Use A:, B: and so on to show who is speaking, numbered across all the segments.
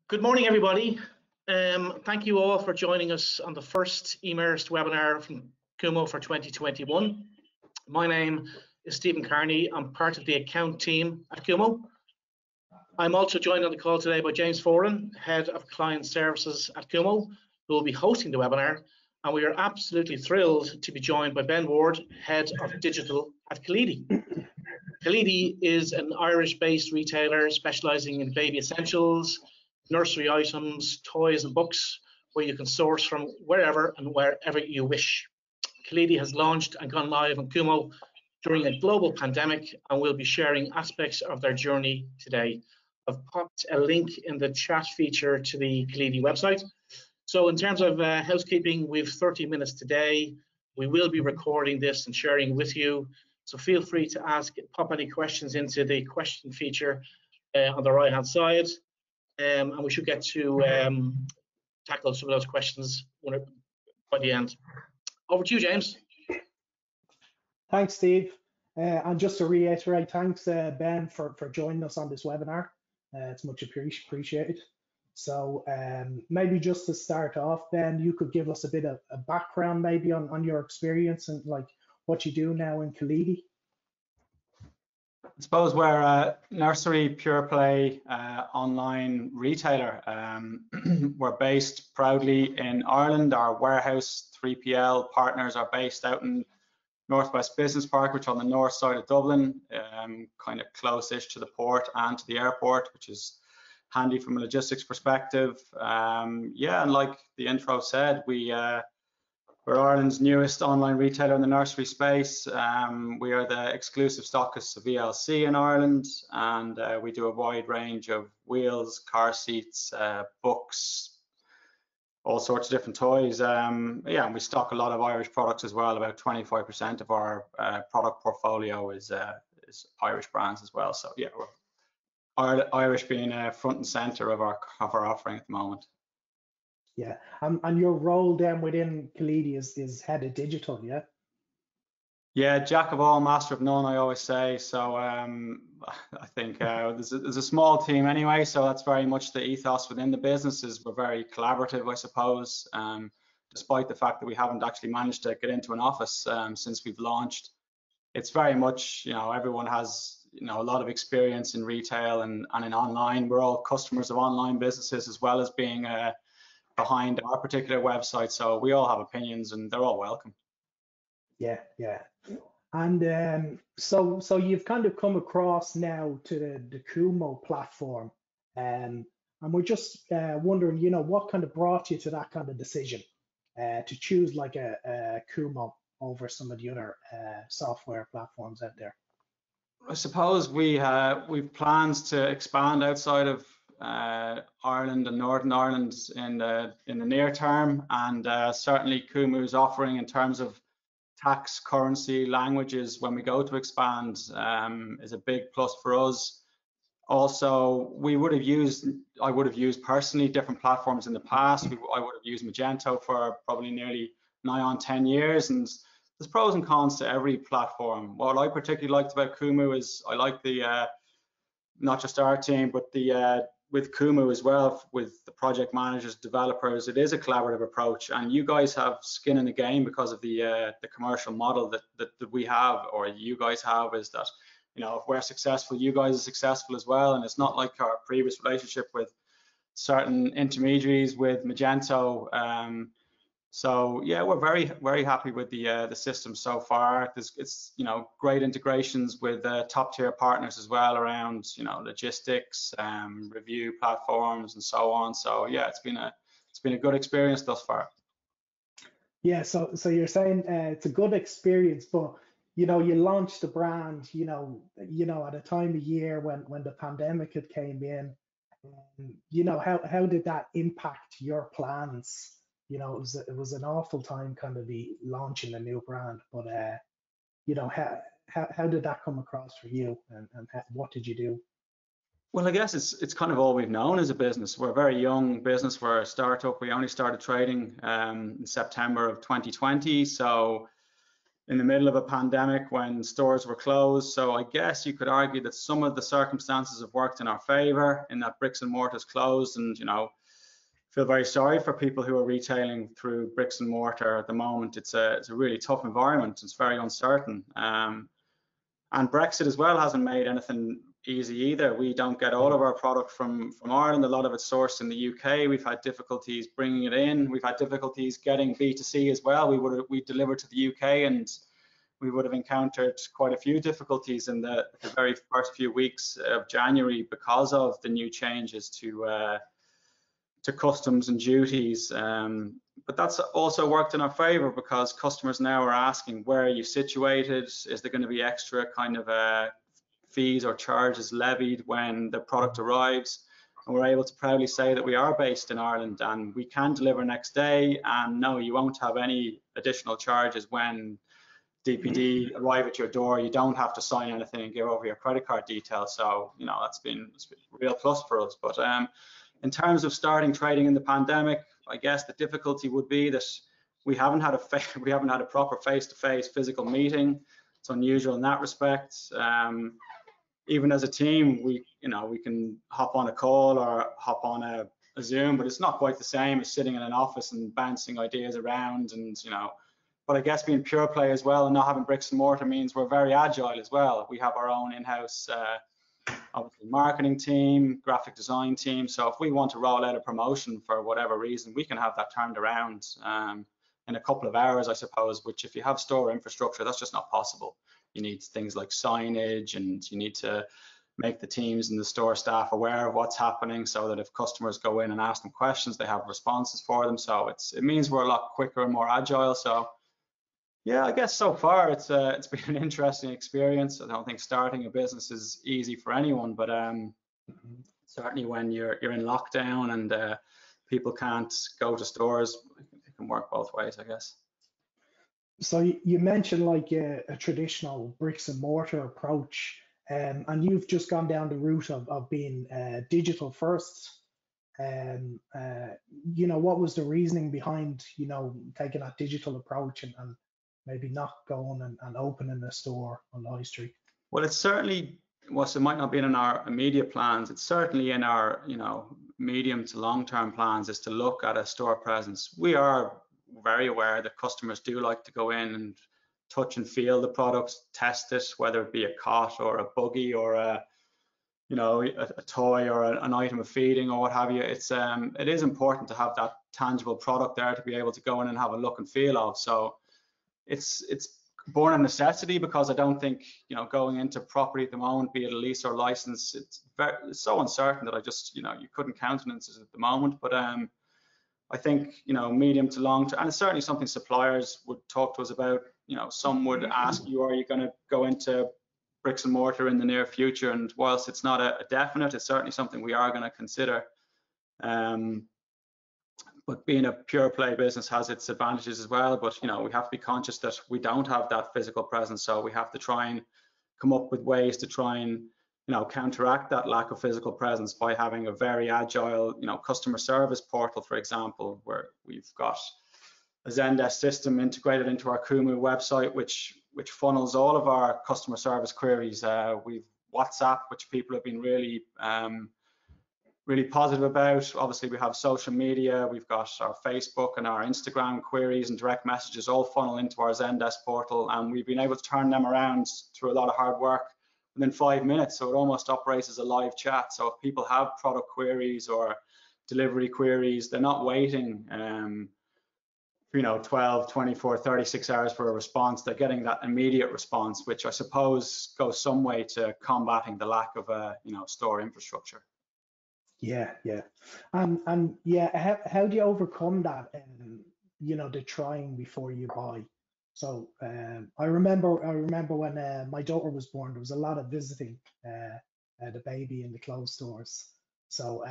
A: Good morning, everybody. Thank you all for joining us on the first eMmerced webinar from Kooomo for 2021. My name is Stephen Carney. I'm part of the account team at Kooomo. I'm also joined on the call today by James Foran, Head of Client Services at Kooomo, who will be hosting the webinar. And we are absolutely thrilled to be joined by Ben Ward, Head of Digital at Kaliedy. Kaliedy is an Irish-based retailer specializing in baby essentials, nursery items, toys and books, where you can source from wherever and wherever you wish. Kaliedy has launched and gone live on Kooomo during a global pandemic, and we'll be sharing aspects of their journey today. I've popped a link in the chat feature to the Kaliedy website. So in terms of housekeeping, we've 30 minutes today. We will be recording this and sharing with you. So feel free to pop any questions into the question feature on the right-hand side. And we should get to tackle some of those questions by the end. Over to you, James.
B: Thanks, Steve. And just to reiterate, thanks, Ben, for joining us on this webinar. It's much appreciated. So maybe just to start off, Ben, you could give us a bit of a background maybe on your experience and like what you do now in Kaliedy.
C: I suppose we're a nursery pure play online retailer. We're based proudly in Ireland. Our warehouse 3PL partners are based out in Northwest Business Park, which is on the north side of Dublin, kind of close-ish to the port and to the airport, which is handy from a logistics perspective. Yeah, and like the intro said, we're Ireland's newest online retailer in the nursery space. We are the exclusive stockists of ELC in Ireland, and we do a wide range of wheels, car seats, books, all sorts of different toys. Yeah, and we stock a lot of Irish products as well. About 25% of our product portfolio is Irish brands as well. So yeah, Irish being front and center of our offering at the moment.
B: Yeah, and your role then within Kaliedy is head of digital, yeah?
C: Yeah, jack of all, master of none, I always say. So I think there's a small team anyway, so that's very much the ethos within the business. Is we're very collaborative, I suppose, despite the fact that we haven't actually managed to get into an office since we've launched. It's very much, you know, everyone has, you know, a lot of experience in retail and in online. We're all customers of online businesses as well as being behind our particular website, so we all have opinions and they're all welcome.
B: Yeah. And so you've kind of come across now to the Kooomo platform, and we're just wondering, you know, what kind of brought you to that kind of decision to choose like a Kooomo over some of the other software platforms out there?
C: I suppose we've plans to expand outside of Ireland and Northern Ireland in the near term, and certainly Kooomo's offering in terms of tax, currency, languages when we go to expand is a big plus for us. Also, I would have used personally different platforms in the past. I would have used Magento for probably nearly nigh on 10 years, and there's pros and cons to every platform. What I particularly liked about Kooomo is I like the not just our team, but with Kooomo as well, with the project managers, developers, it is a collaborative approach, and you guys have skin in the game because of the commercial model that we have, or you guys have, is that, you know, if we're successful, you guys are successful as well, and it's not like our previous relationship with certain intermediaries with Magento. So yeah, we're very happy with the system so far. It's you know, great integrations with top tier partners as well around, you know, logistics, review platforms, and so on. So yeah, it's been a good experience thus far.
B: Yeah, so you're saying it's a good experience, but you know, you launched the brand, you know, at a time of year when the pandemic had came in. You know, how did that impact your plans? You know, it was an awful time kind of launching a new brand, but you know, how did that come across for you, and what did you do?
C: Well, I guess it's kind of all we've known as a business. We're a very young business. We're a startup. We only started trading in September of 2020. So in the middle of a pandemic when stores were closed. So I guess you could argue that some of the circumstances have worked in our favor in that bricks and mortars closed, and feel very sorry for people who are retailing through bricks and mortar at the moment. It's a really tough environment. It's very uncertain. And Brexit as well hasn't made anything easy either. We don't get all of our product from Ireland. A lot of it's sourced in the UK. We've had difficulties bringing it in. We've had difficulties getting B2C as well. We delivered to the UK, and we would have encountered quite a few difficulties in the very first few weeks of January because of the new changes to customs and duties. But that's also worked in our favor because customers now are asking, where are you situated? Is there going to be extra kind of fees or charges levied when the product arrives? And we're able to proudly say that we are based in Ireland and we can deliver next day. And no, you won't have any additional charges when DPD arrive at your door. You don't have to sign anything and give over your credit card details. So, it's been a real plus for us. But in terms of starting trading in the pandemic, I guess the difficulty would be that we haven't had a proper face-to-face physical meeting. It's unusual in that respect. Even as a team, we can hop on a call or hop on a Zoom, but it's not quite the same as sitting in an office and bouncing ideas around. And but I guess being pure play as well and not having bricks and mortar means we're very agile as well. We have our own in-house obviously marketing team, graphic design team. So if we want to roll out a promotion for whatever reason, we can have that turned around in a couple of hours, I suppose, which if you have store infrastructure, that's just not possible. You need things like signage, and you need to make the teams and the store staff aware of what's happening so that if customers go in and ask them questions, they have responses for them. So it means we're a lot quicker and more agile. So yeah, I guess so far it's been an interesting experience. I don't think starting a business is easy for anyone, but certainly when you're in lockdown and people can't go to stores, it can work both ways, I guess.
B: So you mentioned like a traditional bricks and mortar approach, and you've just gone down the route of being digital first. What was the reasoning behind taking that digital approach and maybe not going and opening a store on the high street?
C: Well, it's certainly, whilst it might not be in our immediate plans, it's certainly in our medium to long-term plans is to look at a store presence. We are very aware that customers do like to go in and touch and feel the products, test it, whether it be a cot or a buggy or a toy or an item of feeding or what have you. It is important to have that tangible product there to be able to go in and have a look and feel of. So it's born of necessity, because I don't think going into property at the moment, be it a lease or license, it's so uncertain that I just you couldn't countenance it at the moment. But I think medium to long term, and it's certainly something suppliers would talk to us about. Some would ask you, are you going to go into bricks and mortar in the near future? And whilst it's not a definite, it's certainly something we are going to consider. But being a pure play business has its advantages as well. But we have to be conscious that we don't have that physical presence, so we have to try and come up with ways to try and counteract that lack of physical presence by having a very agile customer service portal, for example, where we've got a Zendesk system integrated into our Kooomo website, which funnels all of our customer service queries. We've WhatsApp, which people have been really positive about. Obviously, we have social media. We've got our Facebook and our Instagram queries and direct messages all funnel into our Zendesk portal, and we've been able to turn them around through a lot of hard work within 5 minutes. So it almost operates as a live chat. So if people have product queries or delivery queries, they're not waiting 12, 24, 36 hours for a response. They're getting that immediate response, which I suppose goes some way to combating the lack of store infrastructure.
B: Yeah. And yeah, how do you overcome that? The trying before you buy. So I remember when my daughter was born, there was a lot of visiting the baby in the clothes stores. So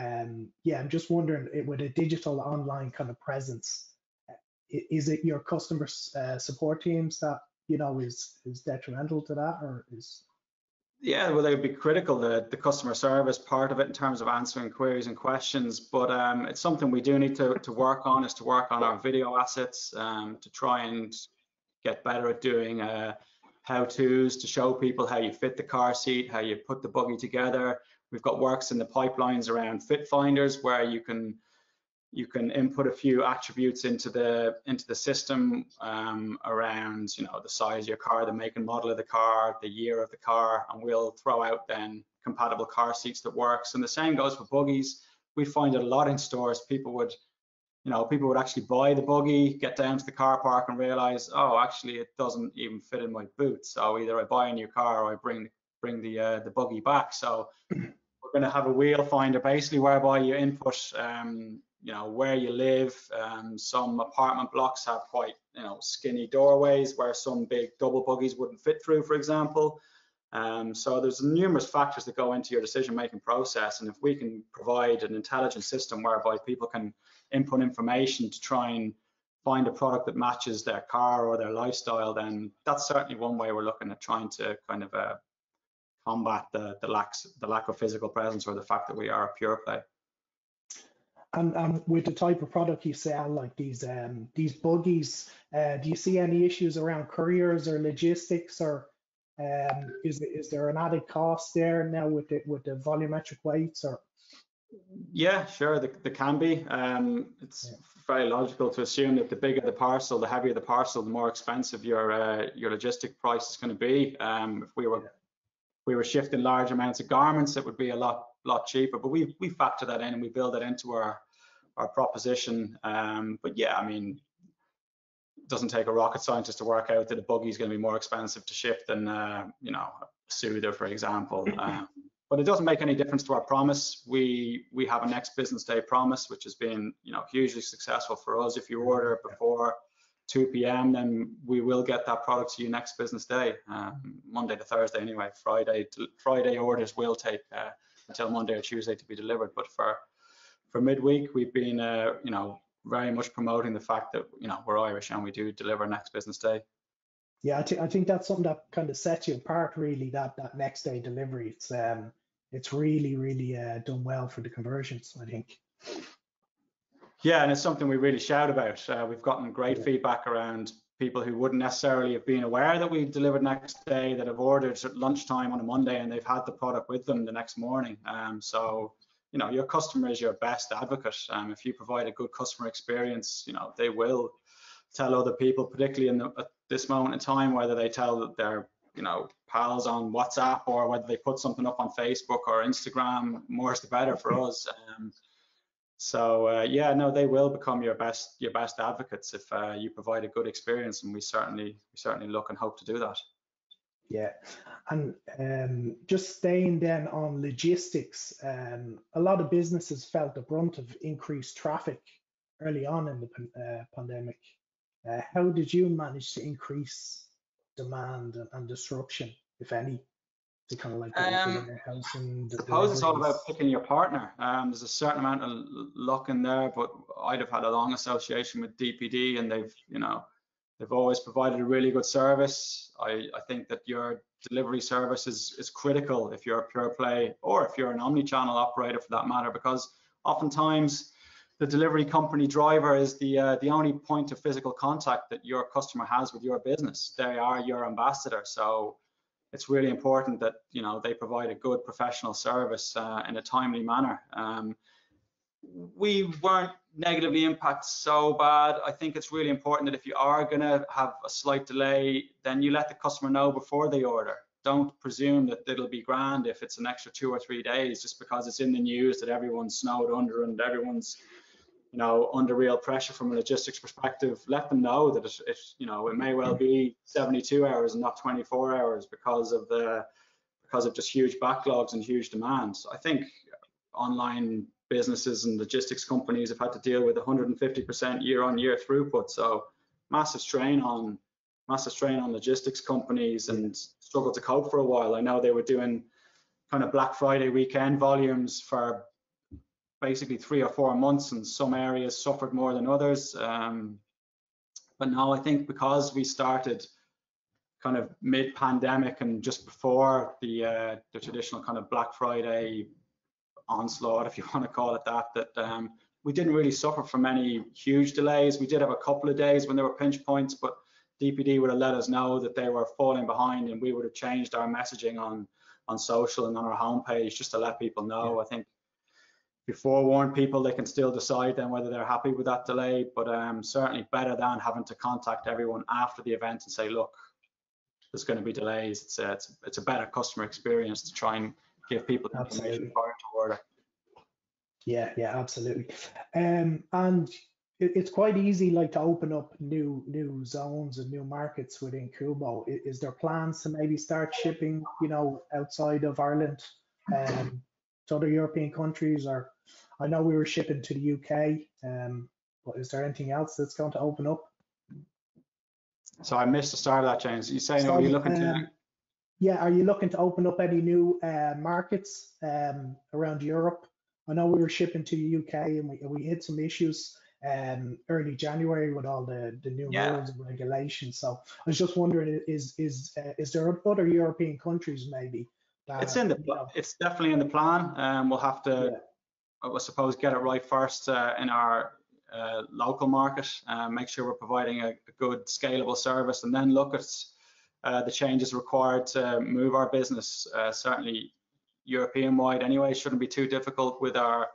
B: yeah, I'm just wondering, with a digital online kind of presence, is it your customer support teams that is detrimental to that, or is?
C: Yeah, well, they would be critical, the customer service part of it in terms of answering queries and questions. But it's something we do need to work on, is to work on our video assets, to try and get better at doing how-tos to show people how you fit the car seat, how you put the buggy together. We've got works in the pipelines around fit finders where you can input a few attributes into the system around, you know, the size of your car, the make and model of the car, the year of the car, and we'll throw out then compatible car seats that works. And the same goes for buggies. We find it a lot in stores. People would actually buy the buggy, get down to the car park and realize, oh, actually it doesn't even fit in my boot. So either I buy a new car or I bring the buggy back. So we're going to have a wheel finder basically whereby you input you know, where you live. Some apartment blocks have quite, you know, skinny doorways where some big double buggies wouldn't fit through, for example. So there's numerous factors that go into your decision-making process, and if we can provide an intelligent system whereby people can input information to try and find a product that matches their car or their lifestyle, then that's certainly one way we're looking at trying to kind of combat the lack of physical presence, or the fact that we are a pure play.
B: And with the type of product you sell, like these buggies, do you see any issues around couriers or logistics, or is there an added cost there now with the volumetric weights? Or
C: yeah, sure, there can be. It's very logical to assume that the bigger the parcel, the heavier the parcel, the more expensive your logistic price is going to be. If we were shifting large amounts of garments, it would be a lot cheaper, but we factor that in and we build that into our proposition. But yeah, I mean, it doesn't take a rocket scientist to work out that a buggy is going to be more expensive to ship than you know, a soother, for example. But it doesn't make any difference to our promise. We have a next business day promise, which has been, you know, hugely successful for us. If you order before 2 p.m, then we will get that product to you next business day, Monday to Thursday anyway. Friday orders will take until Monday or Tuesday to be delivered, but for midweek we've been you know, very much promoting the fact that, you know, we're Irish and we do deliver next business day.
B: Yeah, I think that's something that kind of sets you apart, really, that next day delivery. It's really done well for the conversions, I think.
C: Yeah, and it's something we really shout about. We've gotten great feedback around people who wouldn't necessarily have been aware that we delivered next day, that have ordered at lunchtime on a Monday and they've had the product with them the next morning. So, you know, your customer is your best advocate. If you provide a good customer experience, you know, they will tell other people, particularly at this moment in time, whether they tell their, you know, pals on WhatsApp or whether they put something up on Facebook or Instagram, more is the better for us. So yeah, no, they will become your best advocates if you provide a good experience, and we certainly look and hope to do that.
B: Yeah, and just staying then on logistics, a lot of businesses felt the brunt of increased traffic early on in the pandemic. How did you manage to increase demand and disruption, if any? To kind of like warehousing,
C: I suppose it's all about picking your partner. There's a certain amount of luck in there, but I'd have had a long association with DPD, and they've always provided a really good service. I think that your delivery service is critical if you're a pure play, or if you're an omni-channel operator for that matter, because oftentimes the delivery company driver is the only point of physical contact that your customer has with your business. They are your ambassador. So it's really important that, you know, they provide a good professional service in a timely manner. We weren't negatively impacted so bad. I think it's really important that if you are going to have a slight delay, then you let the customer know before they order. Don't presume that it'll be grand if it's an extra 2 or 3 days just because it's in the news that everyone's snowed under and everyone's, you know, under real pressure from a logistics perspective. Let them know that it you know, it may well be 72 hours and not 24 hours because of just huge backlogs and huge demands. I think online businesses and logistics companies have had to deal with 150% year-on-year throughput, so massive strain on logistics companies, and struggled to cope for a while. I know they were doing kind of Black Friday weekend volumes for basically 3 or 4 months, and some areas suffered more than others. But no, I think because we started kind of mid-pandemic and just before the traditional kind of Black Friday onslaught, if you want to call it that, we didn't really suffer from any huge delays. We did have a couple of days when there were pinch points, but DPD would have let us know that they were falling behind, and we would have changed our messaging on social and on our homepage just to let people know. I think if you forewarn people, they can still decide then whether they're happy with that delay, but certainly better than having to contact everyone after the event and say, look, there's going to be delays. It's a better customer experience to try and give people information prior to order.
B: Yeah, absolutely. And it's quite easy, like, to open up new zones and new markets within Kooomo. Is there plans to maybe start shipping, outside of Ireland, to other European countries? Or I know we were shipping to the UK, but is there anything else that's going to open up? So
C: I missed the start of that, James. You saying, are you looking to?
B: Yeah, are you looking to open up any new markets around Europe? I know we were shipping to the UK, and we hit some issues early January with all the new rules and regulations. So I was just wondering, is there other European countries maybe?
C: It's definitely in the plan. We'll have to, I suppose, get it right first in our local market, make sure we're providing a good scalable service, and then look at the changes required to move our business. Certainly European wide anyway, shouldn't be too difficult with our,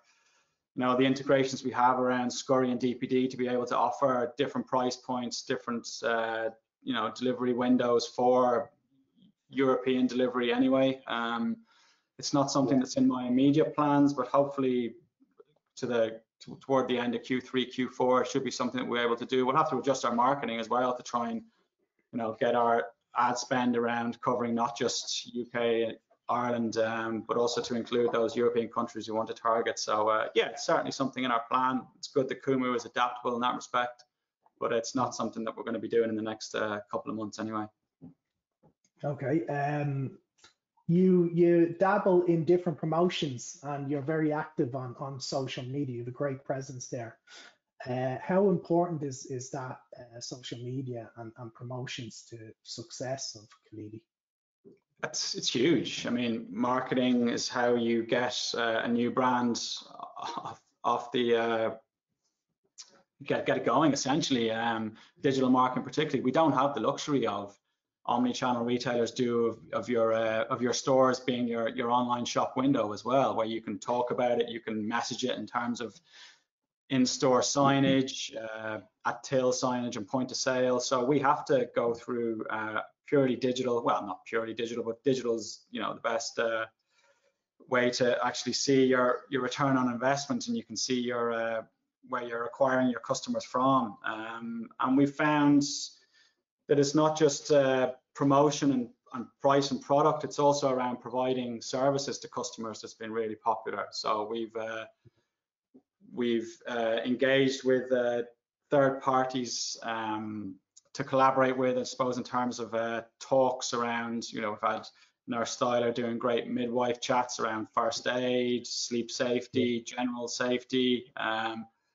C: the integrations we have around Scurry and DPD to be able to offer different price points, different delivery windows for European delivery anyway. It's not something that's in my immediate plans, but hopefully toward the end of Q3, Q4, it should be something that we're able to do. We'll have to adjust our marketing as well to try and get our ad spend around covering not just UK, Ireland, but also to include those European countries we want to target. So yeah, it's certainly something in our plan. It's good that Kooomo is adaptable in that respect, but it's not something that we're going to be doing in the next couple of months anyway. Okay.
B: You dabble in different promotions, and you're very active on social media. You have a great presence there. How important is that social media and promotions to success of Kaliedy?
C: It's huge. I mean, marketing is how you get a new brand off the get it going. Essentially, digital marketing, particularly, we don't have the luxury of omni-channel retailers do of your stores being your online shop window as well, where you can talk about it, you can message it in terms of in-store signage, at till signage, and point of sale. So we have to go through purely digital. Well, not purely digital, but digital is the best way to actually see your return on investment, and you can see your where you're acquiring your customers from. And we found that it's not just promotion and price and product, it's also around providing services to customers that's been really popular. So we've engaged with third parties to collaborate with, I suppose, in terms of talks around, we've had Nurse Styler doing great midwife chats around first aid, sleep safety, general safety.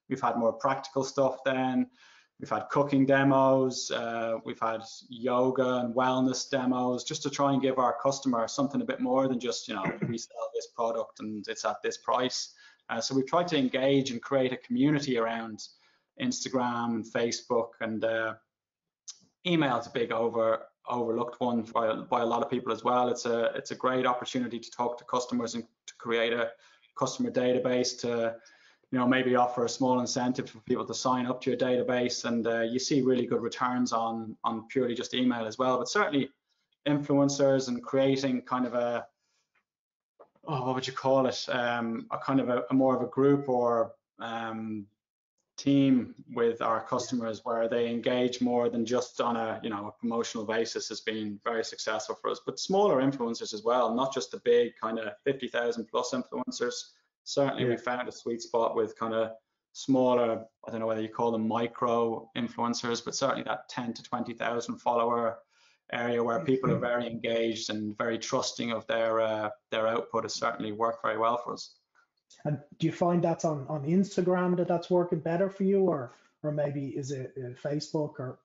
C: We've had more practical stuff then. We've had cooking demos, we've had yoga and wellness demos, just to try and give our customer something a bit more than just, we sell this product and it's at this price. So we've tried to engage and create a community around Instagram and Facebook, and email is a big overlooked one by a lot of people as well. It's a great opportunity to talk to customers and to create a customer database to maybe offer a small incentive for people to sign up to your database, and you see really good returns on purely just email as well. But certainly influencers and creating kind of a, what would you call it, a kind of a more of a group or team with our customers where they engage more than just on a a promotional basis has been very successful for us. But smaller influencers as well, not just the big kind of 50,000 plus influencers. Certainly we found a sweet spot with kind of smaller, I don't know whether you call them micro influencers, but certainly that 10 to 20,000 follower area where people are very engaged and very trusting of their output has certainly worked very well for us.
B: And do you find that's on Instagram that's working better for you, or maybe is it Facebook or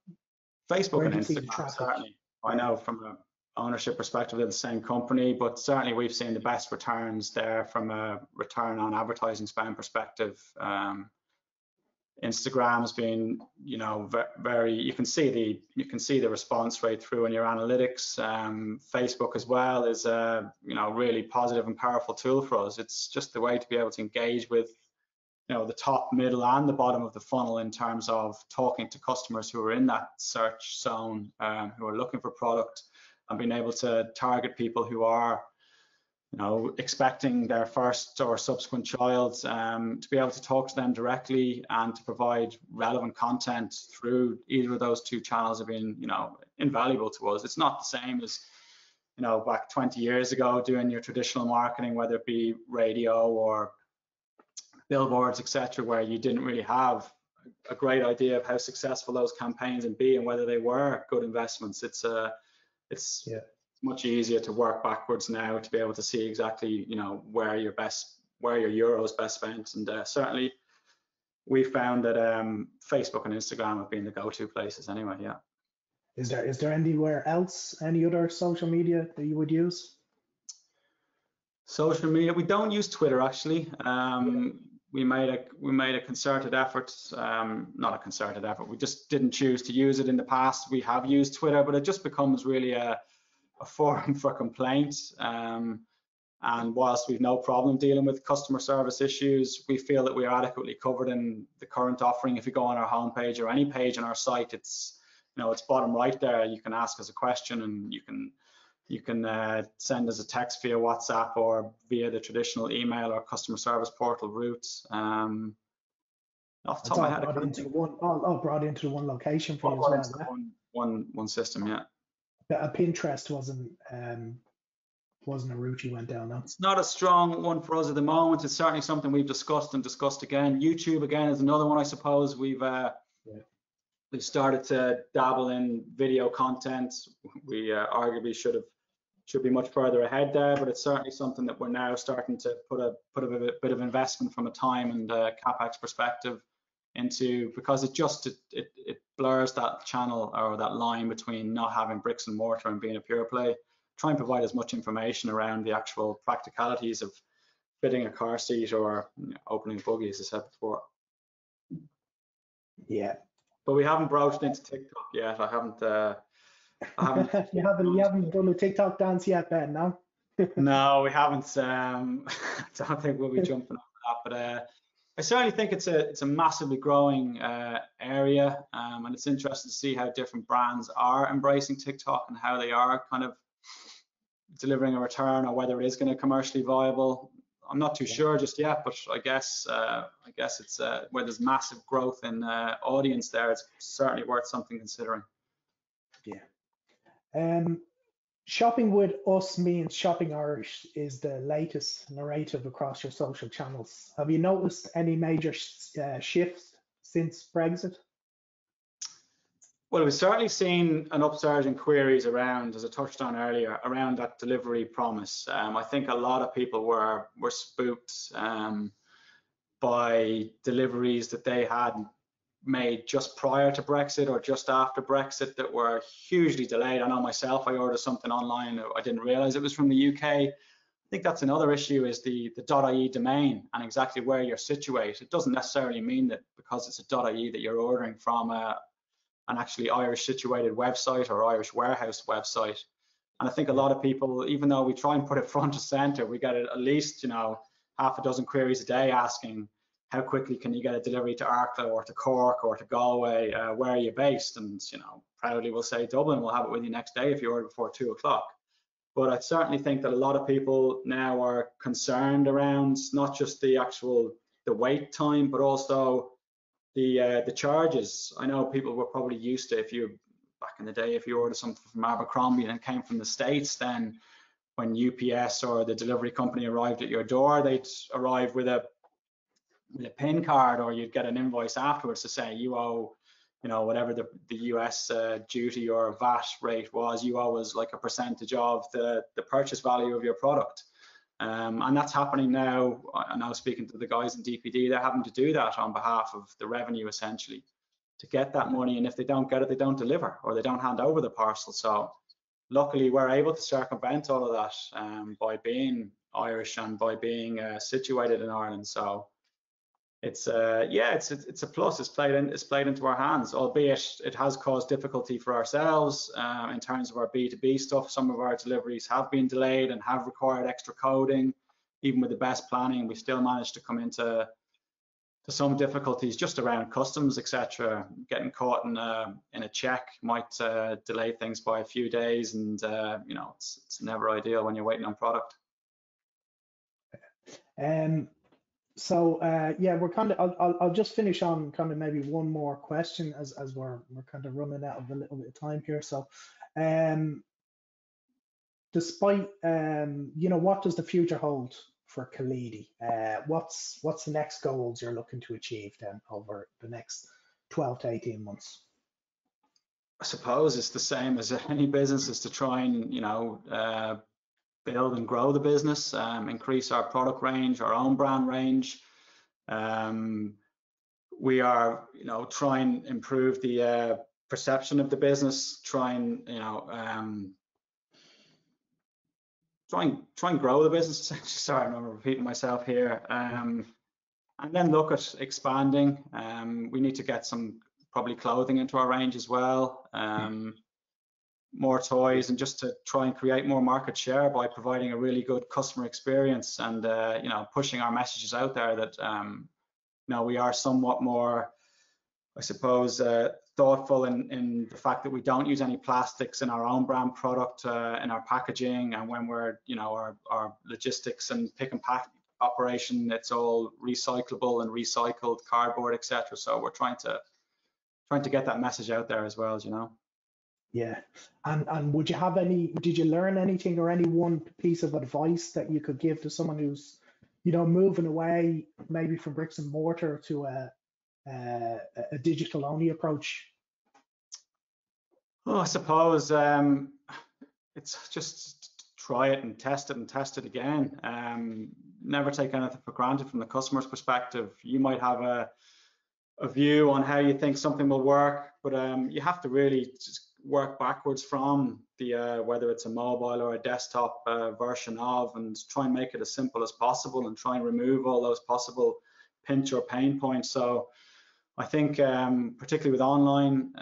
C: Facebook and Instagram? Certainly, I know from an ownership perspective, they're the same company, but certainly we've seen the best returns there from a return on advertising spend perspective. Instagram has been, you know, very, you can see the response rate through in your analytics. Facebook as well is a, you know, really positive and powerful tool for us. It's just the way to be able to engage with, you know, the top, middle, and the bottom of the funnel in terms of talking to customers who are in that search zone, who are looking for product, and being able to target people who are, you know, expecting their first or subsequent child, to be able to talk to them directly and to provide relevant content through either of those two channels have been, you know, invaluable to us. It's not the same as, you know, back 20 years ago doing your traditional marketing, whether it be radio or billboards, etc., where you didn't really have a great idea of how successful those campaigns would be and whether they were good investments. It's much easier to work backwards now to be able to see exactly, you know, where your euros best spent. And certainly we found that Facebook and Instagram have been the go-to places anyway. Yeah.
B: Is there anywhere else, any other social media that you would use?
C: Social media, we don't use Twitter actually. We made a concerted effort, not a concerted effort, we just didn't choose to use it in the past. We have used Twitter, but it just becomes really a forum for complaints. And whilst we've no problem dealing with customer service issues, we feel that we are adequately covered in the current offering. If you go on our homepage or any page on our site, it's, you know, it's bottom right there. You can ask us a question, and you can send us a text via WhatsApp or via the traditional email or customer service portal routes. Off the top of my head,
B: brought into one location for you as well.
C: One system, yeah.
B: Pinterest wasn't a route you went down, no?
C: It's not a strong one for us at the moment. It's certainly something we've discussed again. YouTube again is another one, I suppose. We've started to dabble in video content. We arguably should be much further ahead there, but it's certainly something that we're now starting to put a bit of investment from a time and capex perspective into, because it blurs that channel or that line between not having bricks and mortar and being a pure play. Try and provide as much information around the actual practicalities of fitting a car seat or, you know, opening a buggy, as I said before.
B: Yeah.
C: But we haven't broached into TikTok yet. I haven't.
B: you haven't done a TikTok dance yet, Ben? No.
C: No, we haven't. I don't think we'll be jumping on that. But I certainly think it's a massively growing area, and it's interesting to see how different brands are embracing TikTok and how they are kind of delivering a return, or whether it is going to commercially viable. I'm not too sure just yet, but I guess it's where there's massive growth in audience there, it's certainly worth something considering.
B: Yeah. Shopping with us means shopping Irish is the latest narrative across your social channels. Have you noticed any major shifts since Brexit?
C: Well, we've certainly seen an upsurge in queries around, as I touched on earlier, around that delivery promise. I think a lot of people were spooked by deliveries that they had made just prior to Brexit or just after Brexit that were hugely delayed. I know myself, I ordered something online, I didn't realize it was from the UK. I think that's another issue, is the .ie domain and exactly where you're situated. It doesn't necessarily mean that because it's a .ie that you're ordering from an actually Irish situated website or Irish warehouse website. And I think a lot of people, even though we try and put it front and center, we get at least, you know, half a dozen queries a day asking, how quickly can you get a delivery to Arklow or to Cork or to Galway? Where are you based? And, you know, proudly we'll say Dublin, we'll have it with you next day if you order before 2 o'clock. But I certainly think that a lot of people now are concerned around not just the wait time, but also the charges. I know people were probably used to, back in the day, if you ordered something from Abercrombie and it came from the States, then when UPS or the delivery company arrived at your door, they'd arrive with a PIN card, or you'd get an invoice afterwards to say you owe, you know, whatever the US duty or VAT rate was, you owe us like a percentage of the purchase value of your product. And that's happening now. I'm now speaking to the guys in DPD, they're having to do that on behalf of the revenue, essentially, to get that money. And if they don't get it, they don't deliver, or they don't hand over the parcel. So luckily we're able to circumvent all of that by being Irish and by being situated in Ireland. So it's yeah, it's a plus. It's played into our hands, albeit it has caused difficulty for ourselves in terms of our B2B stuff. Some of our deliveries have been delayed and have required extra coding. Even with the best planning, we still managed to come into some difficulties just around customs, etc. Getting caught in a check might delay things by a few days, and you know, it's never ideal when you're waiting on product.
B: So yeah, we're kind of. I'll just finish on kind of maybe one more question as we're kind of running out of a little bit of time here. So, despite you know, what does the future hold for Kaliedy? What's the next goals you're looking to achieve then over the next 12 to 18 months?
C: I suppose it's the same as any business, is to try and, you know, build and grow the business, increase our product range, our own brand range. We are, you know, try and improve the perception of the business, try and, you know, try and grow the business. Sorry, I'm repeating myself here. And then look at expanding. We need to get some probably clothing into our range as well. More toys, and just to try and create more market share by providing a really good customer experience, and you know, pushing our messages out there that you know, we are somewhat more, I suppose, thoughtful in the fact that we don't use any plastics in our own brand product in our packaging, and when we're, you know, our logistics and pick and pack operation, it's all recyclable and recycled cardboard, etc. So we're trying to get that message out there as well, you know.
B: Yeah, and would you have did you learn anything or any one piece of advice that you could give to someone who's, you know, moving away maybe from bricks and mortar to a digital only approach?
C: Well, I suppose it's just try it and test it again. Never take anything for granted from the customer's perspective. You might have a view on how you think something will work, but you have to really just work backwards from the whether it's a mobile or a desktop version of, and try and make it as simple as possible, and try and remove all those possible pinch or pain points. So I think particularly with online,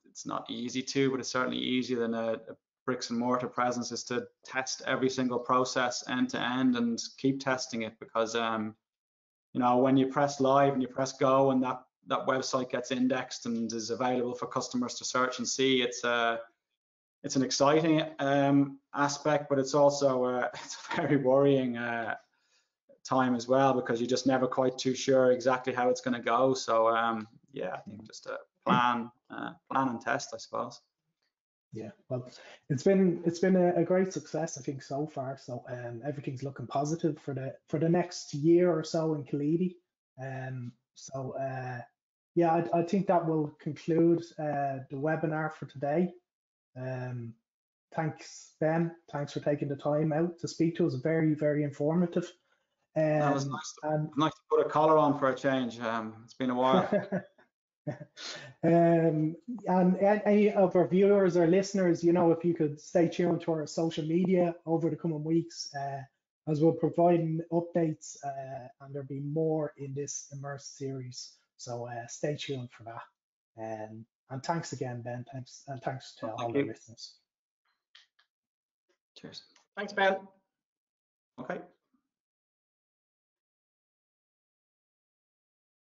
C: it's not easy to, but it's certainly easier than a bricks and mortar presence, is to test every single process end to end and keep testing it, because you know, when you press live and you press go and that website gets indexed and is available for customers to search and see, it's an exciting aspect, but it's also it's a very worrying time as well, because you're just never quite too sure exactly how it's going to go. So yeah, I think just a plan and test, I suppose.
B: Yeah, well, it's been a great success, I think, so far. So everything's looking positive for the next year or so in Kaliedy. So yeah, I think that will conclude the webinar for today. Thanks, Ben. Thanks for taking the time out to speak to us. Very, very informative.
C: That was nice to put a collar on for a change. It's been a while.
B: And any of our viewers or listeners, you know, if you could stay tuned to our social media over the coming weeks, as we'll provide updates, and there'll be more in this eMmerced series. So stay tuned for that. And thanks again, Ben. Thanks to all our listeners.
C: Cheers.
A: Thanks, Ben.
C: Okay.